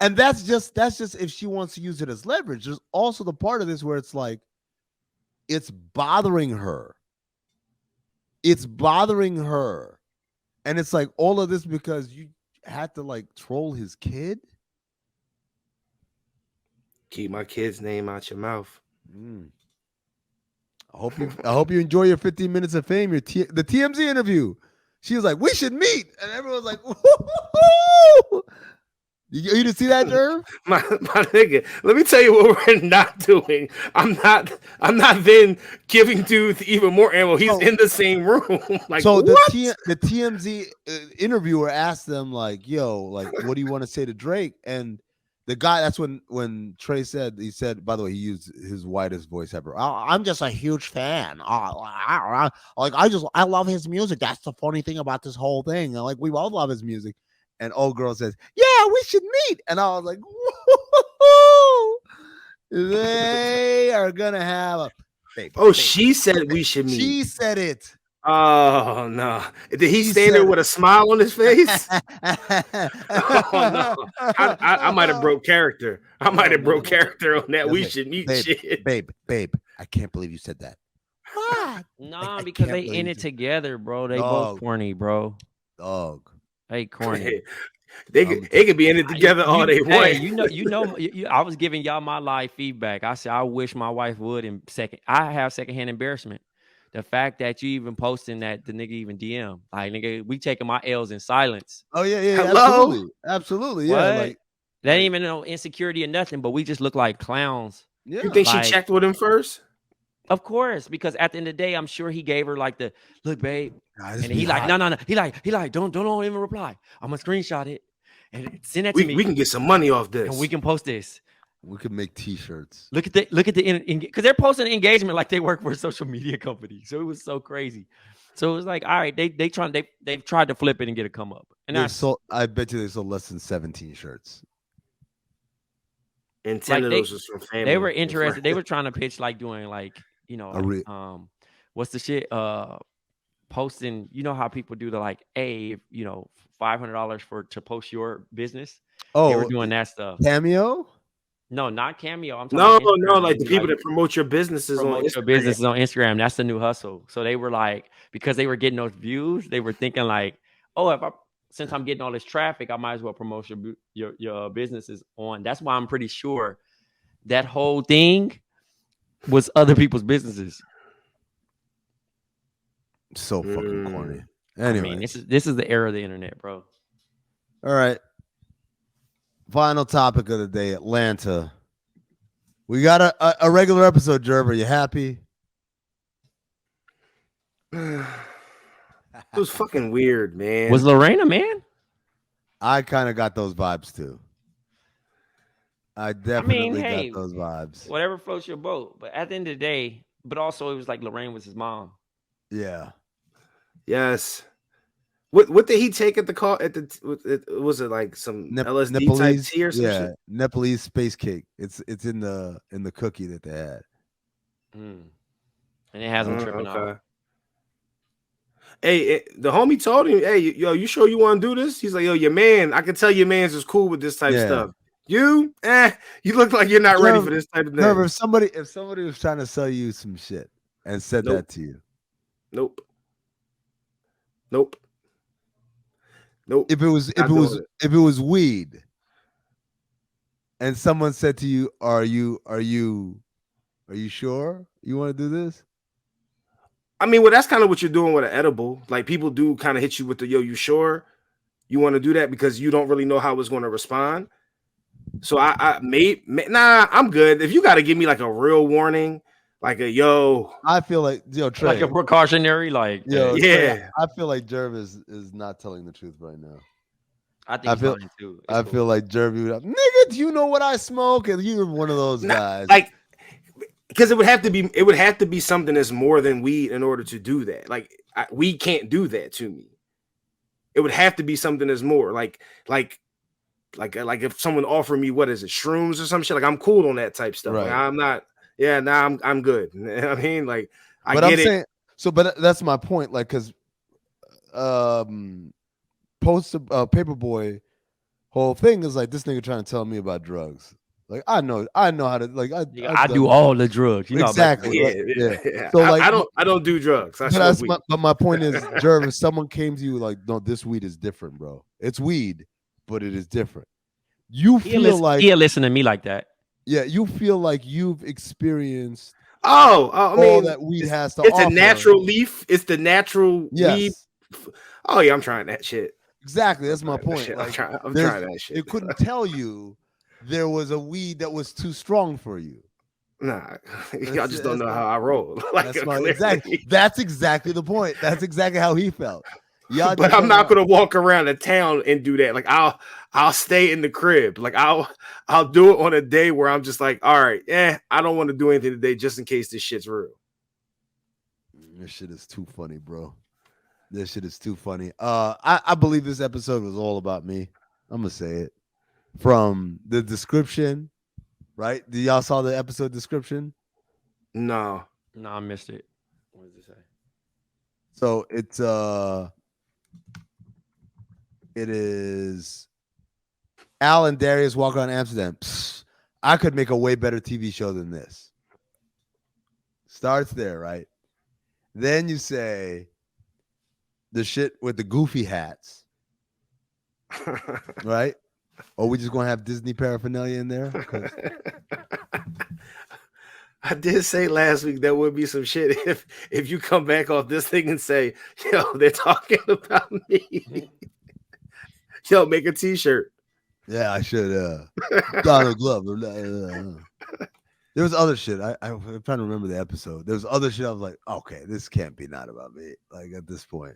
And that's just if she wants to use it as leverage. There's also the part of this where it's like it's bothering her. It's bothering her. And it's like all of this because you had to like troll his kid. Keep my kid's name out your mouth. I hope you enjoy your 15 minutes of fame. The TMZ interview. She was like, "We should meet," and everyone's like, "Woo-hoo-hoo-hoo!" You didn't see that, Jerv? My nigga, let me tell you what we're not doing. I'm not then giving dude even more ammo. He's in the same room. Like, so what? the TMZ interviewer asked them like, "Yo, like, what do you want to say to Drake?" And the guy, that's when Trey said, he said, by the way, he used his whitest voice ever. I'm just a huge fan. I love his music. That's the funny thing about this whole thing. Like, we all love his music. And old girl says, "Yeah, we should meet." And I was like, "Woo-hoo-hoo! They are gonna have a baby." Oh, she said we should meet. She said it. Oh no! Did he stand there with a smile on his face? Oh no! I might have broke character. I might have broke character on that. We should meet, shit. Babe. I can't believe you said that. What? Nah, because they in it together, bro. They both corny, bro. Dog. Hey, corny. They could be in it together all they want. Hey, you know. I was giving y'all my live feedback. I said I wish my wife would. I have secondhand embarrassment. The fact that you even posting that the nigga even DM, like, nigga, we taking my L's in silence. Oh yeah. Hello? Absolutely, yeah. Like, that ain't even no insecurity or nothing, but we just look like clowns. Yeah. You think she checked with him first? Of course, because at the end of the day, I'm sure he gave her like the look, babe. Guys, And he like, no. He like, don't even reply. I'm gonna screenshot it and send that to me. We can get some money off this. And we can post this. We could make T-shirts. Look at the because they're posting engagement like they work for a social media company. So it was so crazy. So it was like, all right, they've tried to flip it and get a come up. And I bet you they sold less than 17 shirts. And 10 of those was from family. They were interested. They were trying to pitch like doing like, you know, like, what's the shit? Posting, you know how people do the like, hey, you know, $500 to post your business. Oh, they were doing that stuff. Cameo? No, not Cameo. I'm talking like the people that promote your businesses on Instagram. That's the new hustle. So they were like, because they were getting those views, they were thinking like, oh, since I'm getting all this traffic, I might as well promote your businesses on. That's why I'm pretty sure that whole thing was other people's businesses. So fucking corny. Anyway, I mean, this is the era of the internet, bro. All right. Final topic of the day, Atlanta. We got a regular episode, Jerv. Are you happy? It was fucking weird, man. Was Lorena, man? I kind of got those vibes too. I definitely got those vibes. Whatever floats your boat. But at the end of the day, but also it was like Lorraine was his mom. Yeah. Yes. What did he take at the call? Was it like some LSD Nepalese type tea or some shit? Nepalese space cake. It's in the cookie that they had. And it has him tripping out. Hey, the homie told him, hey, yo, you sure you want to do this? He's like, yo, your man, I can tell your man's is cool with this type of stuff. You look like you're not ready for this type of thing. If somebody was trying to sell you some shit and said that to you. Nope. If it was weed, and someone said to you, "Are you sure you want to do this?" I mean, well, that's kind of what you're doing with an edible. Like people do kind of hit you with the "Yo, you sure you want to do that?" because you don't really know how it's going to respond. So I'm good. If you got to give me like a real warning. Like a I feel like Trey, like a precautionary, like Trey, I feel like Jerv is not telling the truth right now. I think he's lying too. I feel like Jerv would have, nigga, do you know what I smoke? And you're one of those guys. Like, because it would have to be something that's more than weed in order to do that. Like weed can't do that to me. It would have to be something that's more like if someone offered me, what is it, shrooms or some shit? Like I'm cool on that type stuff. Right. Like, I'm not. Yeah, now I'm good. You know what I mean, like but get I'm saying, so, but that's my point. Like, because Paperboy whole thing is like this nigga trying to tell me about drugs. Like I know how to like I do all the drugs. You know, exactly. Yeah. So like I don't do drugs. But my point is, Jerv, if someone came to you like, no, this weed is different, bro. It's weed, but it is different. You feel like he'll listen to me like that. Yeah, you feel like you've experienced I mean, all that weed has to offer. It's a natural leaf. It's the natural weed. Oh yeah, I'm trying that shit. Exactly, that's my point. Like, I'm trying that shit. It couldn't tell you there was a weed that was too strong for you. Nah, y'all just don't know how I roll. Like, that's exactly the point. That's exactly how he felt. But I'm not gonna walk around the town and do that. Like I'll stay in the crib. Like I'll do it on a day where I'm just like, all right, I don't want to do anything today just in case this shit's real. This shit is too funny, bro. This shit is too funny. I believe this episode was all about me. I'm gonna say it. From the description, right? Did y'all saw the episode description? No, I missed it. What does it say? So it is Al and Darius walk around Amsterdam. Psst, I could make a way better TV show than this. Starts there, right? Then you say the shit with the goofy hats, right? Or we just gonna have Disney paraphernalia in there? I did say last week there would be some shit if you come back off this thing and say, yo, they're talking about me. Yo, make a t-shirt. Yeah, I should. Donald Glover. There was other shit. I'm trying to remember the episode. There was other shit. I was like, okay, this can't be not about me. Like at this point.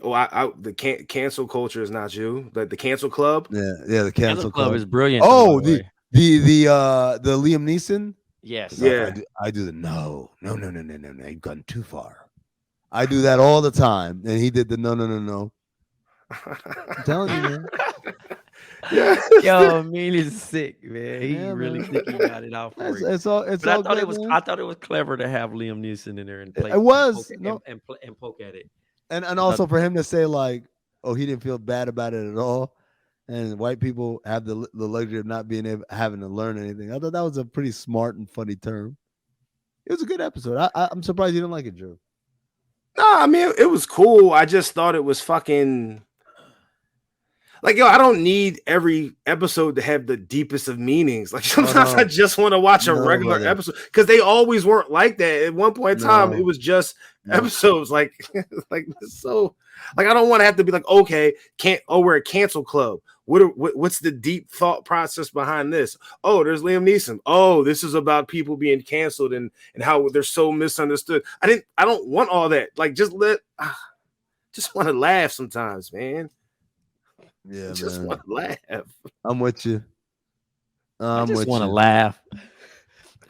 Oh, the cancel culture is not you. Like the cancel club. Yeah, the Cancel cancel Club club. is brilliant. Oh, Though, by the Liam Neeson. yes. Stuff. Yeah. I do the no. You've gone too far. I do that all the time, and he did the no. I'm telling you, man. Yeah. Yo, Mean is sick, man. He Yeah, really man. think he got it out for you. It's all But I all thought good, it was man. I thought it was clever to have Liam Neeson in there and play. It was and poke at it. and also for him to say like, oh, he didn't feel bad about it at all, and white people have the luxury of not being able having to learn anything. I thought that was a pretty smart and funny term. It was a good episode. I'm surprised you didn't like it, Drew. No, I mean it was cool. I just thought it was fucking like, yo, I don't need every episode to have the deepest of meanings. Like sometimes I just want to watch a regular episode because they always weren't like that. At one point in time, it was just episodes like so like I don't want to have to be like, okay, we're a cancel club. What's the deep thought process behind this? Oh, there's Liam Neeson. Oh, this is about people being canceled and how they're so misunderstood. I don't want all that. Like just just want to laugh sometimes, man. Yeah, I just want to laugh. I'm with you. I just want to laugh.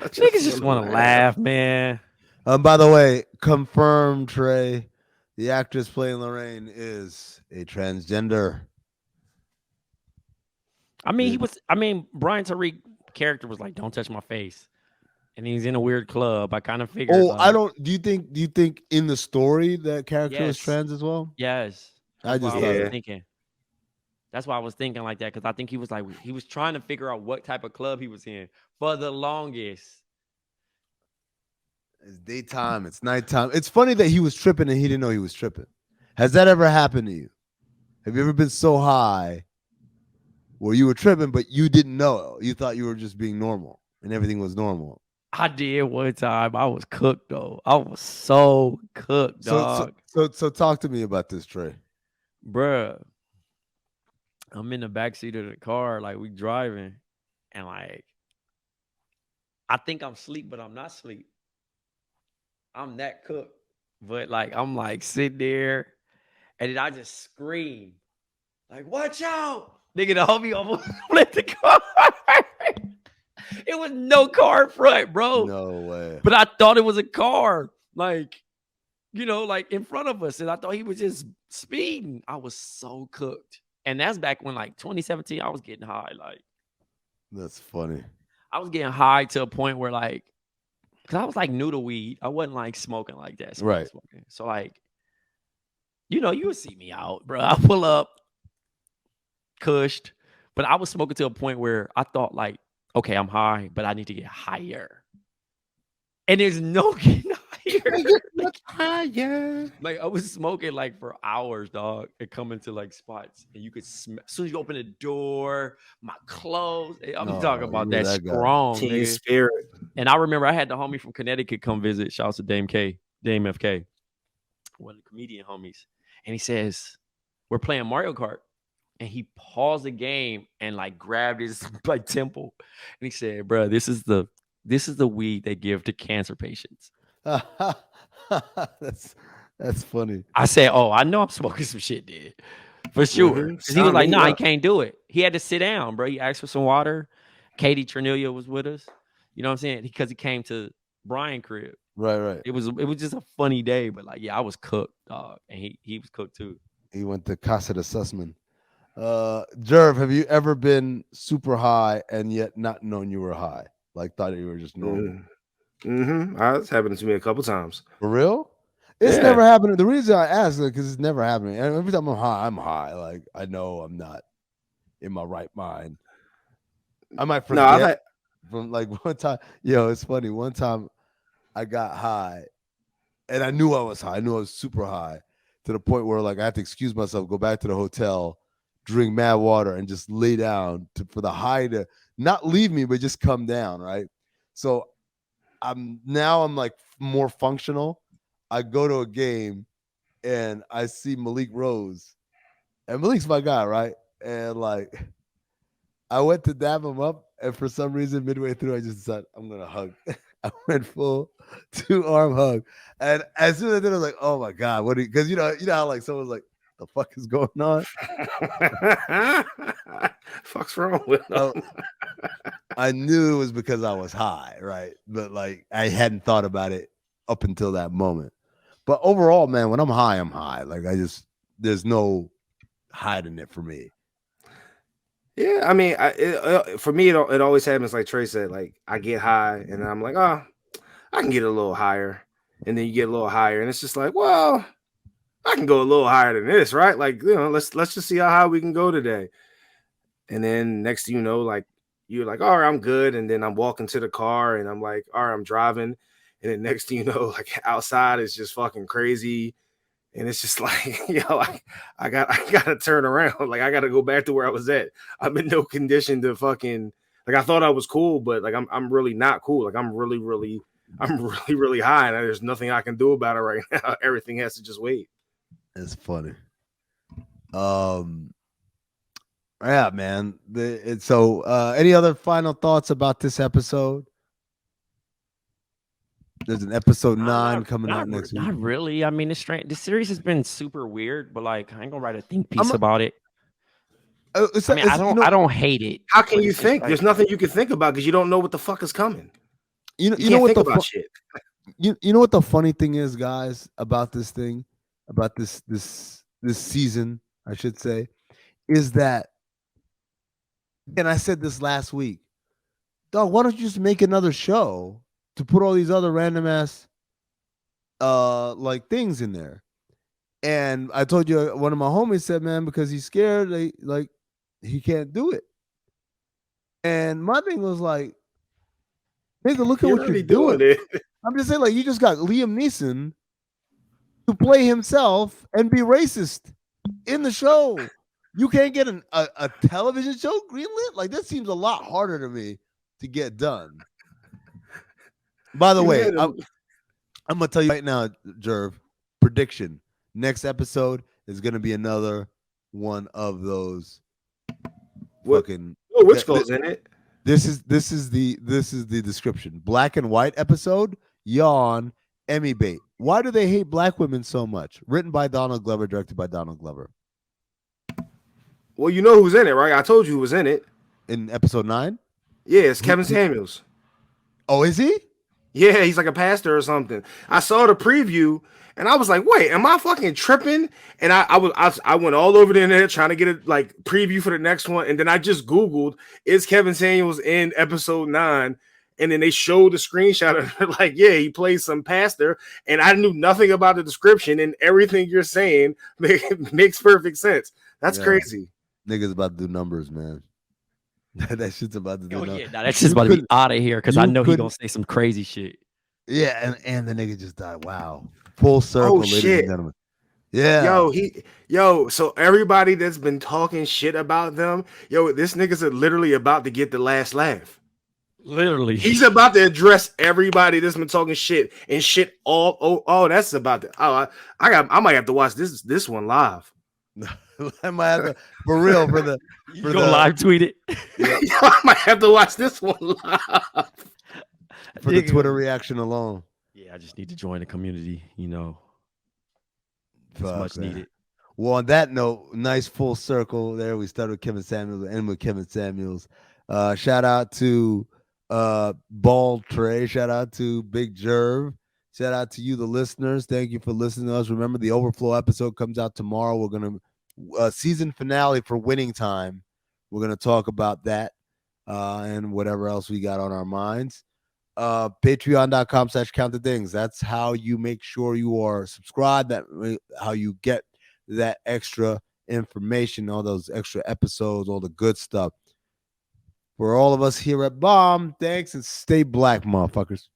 Niggas just want to laugh, man. By the way, confirmed, Trey. The actress playing Lorraine is a transgender. I mean, Brian Tariq character was like, "Don't touch my face," and he's in a weird club. I kind of figured. Oh, I don't. Do you think in the story that character was trans as well? Yes, I just thought was thinking. That's why I was thinking like that because I think he was trying to figure out what type of club he was in for the longest. It's daytime. It's nighttime. It's funny that he was tripping and he didn't know he was tripping. Has that ever happened to you? Have you ever been so high where you were tripping, but you didn't know? You thought you were just being normal and everything was normal. I did one time. I was cooked though. I was so cooked, dog. So talk to me about this, Trey. Bruh. I'm in the backseat of the car, like we driving, and like I think I'm asleep, but I'm not asleep. I'm that cooked. But like I'm like sitting there, and then I just scream, like, watch out. Nigga, the homie almost flipped the car. It was no car in front, bro. No way. But I thought it was a car, like, like in front of us. And I thought he was just speeding. I was so cooked. And that's back when, like, 2017, I was getting high. Like, that's funny. I was getting high to a point where, like, because I was, like, new to weed. I wasn't, like, smoking like that. Right. Smoking. So, like, you would see me out, bro. I pull up, cushed. But I was smoking to a point where I thought, like, okay, I'm high, but I need to get higher. And there's no getting higher. Like I was smoking like for hours, dog, and coming to like spots, and you could smell. As soon as you open the door, my clothes. I'm talking about that strong team spirit. And I remember I had the homie from Connecticut come visit. Shouts to Dame FK, one of the comedian homies, and he says, "We're playing Mario Kart." And he paused the game and like grabbed his like temple, and he said, "Bro, this is the weed they give to cancer patients." That's funny. I said, "Oh, I know I'm smoking some shit, dude, for sure." Because he was like, "No, I can't do it." He had to sit down, bro. He asked for some water. Katie Trenelia was with us. You know what I'm saying? Because he came to Brian crib. Right. It was just a funny day, but like, yeah, I was cooked, dog, and he was cooked too. He went to Casa de Sussman. Jerv, have you ever been super high and yet not known you were high? Like thought you were just normal? That's happened to me a couple times. For real? It's never happened. The reason I ask is because it's never happened. And every time I'm high. Like I know I'm not in my right mind. I might forget from like one time. Yo, it's funny. One time I got high and I knew I was high. I knew I was super high to the point where like I had to excuse myself, go back to the hotel, drink mad water, and just lay down for the high to not leave me, but just come down, right? So I'm like more functional. I go to a game and I see Malik Rose, and Malik's my guy, right? And like I went to dab him up, And for some reason, midway through, I just decided I'm gonna hug. I went full 2-arm hug, and as soon as I did, I was like, "Oh my god, what?" Because you know how like someone's like, "The fuck is going on?" Fuck's wrong with them? I knew it was because I was high, right? But like I hadn't thought about it up until that moment. But overall, man, when I'm high, I'm high. Like there's no hiding it for me. Yeah, I mean, for me, it always happens like Trey said. Like I get high, and then I'm like, oh, I can get a little higher, and then you get a little higher, and it's just like, well, I can go a little higher than this, right? Like, let's just see how high we can go today. And then next thing you know, like you're like, all right, I'm good, and then I'm walking to the car, and I'm like, all right, I'm driving, and then next thing you know, like outside is just fucking crazy. And it's just like, I got to turn around. Like, I got to go back to where I was at. I'm in no condition to fucking, like, I thought I was cool, but like, I'm really not cool. Like, I'm really high, and there's nothing I can do about it right now. Everything has to just wait. It's funny. Yeah, man. So any other final thoughts about this episode? There's an episode 9 coming out next week. Not really. I mean, this series has been super weird, but like, I ain't gonna write a think piece about it. I don't hate it. How can you think? Like, there's nothing you can think about because you don't know what the fuck is coming. You know what the shit. You know what the funny thing is, guys, about this thing, about this season, I should say, is that, and I said this last week, dog, why don't you just make another show to put all these other random ass like things in there? And I told you, one of my homies said, man, because he's scared, like he can't do it. And my thing was like, nigga, look at what you're doing. I'm just saying, like, you just got Liam Neeson to play himself and be racist in the show. You can't get a television show greenlit? Like, that seems a lot harder to me to get done. By the way, I'm gonna tell you right now, Jerv, prediction. Next episode is gonna be another one of those fucking. Oh, which goes in it? This is the description. Black and white episode. Yawn. Emmy bait. Why do they hate black women so much? Written by Donald Glover, directed by Donald Glover. Well, you know who's in it, right? I told you who was in it. In episode 9? Yeah, it's Kevin Samuels. Oh, is he? Yeah, he's like a pastor or something. I saw the preview and I was like, wait, am I fucking tripping? And I went all over the internet trying to get a like preview for the next one. And then I just Googled, is Kevin Samuels in episode 9? And then they showed the screenshot of it, like, yeah, he plays some pastor. And I knew nothing about the description, and everything you're saying makes perfect sense. That's crazy. Niggas about to do numbers, man. That shit's about to do numbers. Yeah, that shit's about to be out of here because I know he's gonna say some crazy shit. Yeah, and the nigga just died. Wow. Full circle, ladies and gentlemen. Yeah. So everybody that's been talking shit about them, this nigga's literally about to get the last laugh. Literally. He's about to address everybody that's been talking shit and shit that's about to I might have to watch this one live. I might have to, for real, for the live tweet it. Yeah. I might have to watch this one live. For the Twitter reaction alone. Yeah, I just need to join the community, It's Fuck, much needed. Well, on that note, nice full circle there. We started with Kevin Samuels and end with Kevin Samuels. Shout out to Bald Trey. Shout out to Big Jerv. Shout out to you, the listeners. Thank you for listening to us. Remember, the Overflow episode comes out tomorrow. We're going to season finale for Winning Time. We're going to talk about that and whatever else we got on our minds. Patreon.com/countthethings. That's how you make sure you are subscribed. That how you get that extra information, all those extra episodes, all the good stuff. For all of us here at BOMM, thanks, and stay black, motherfuckers.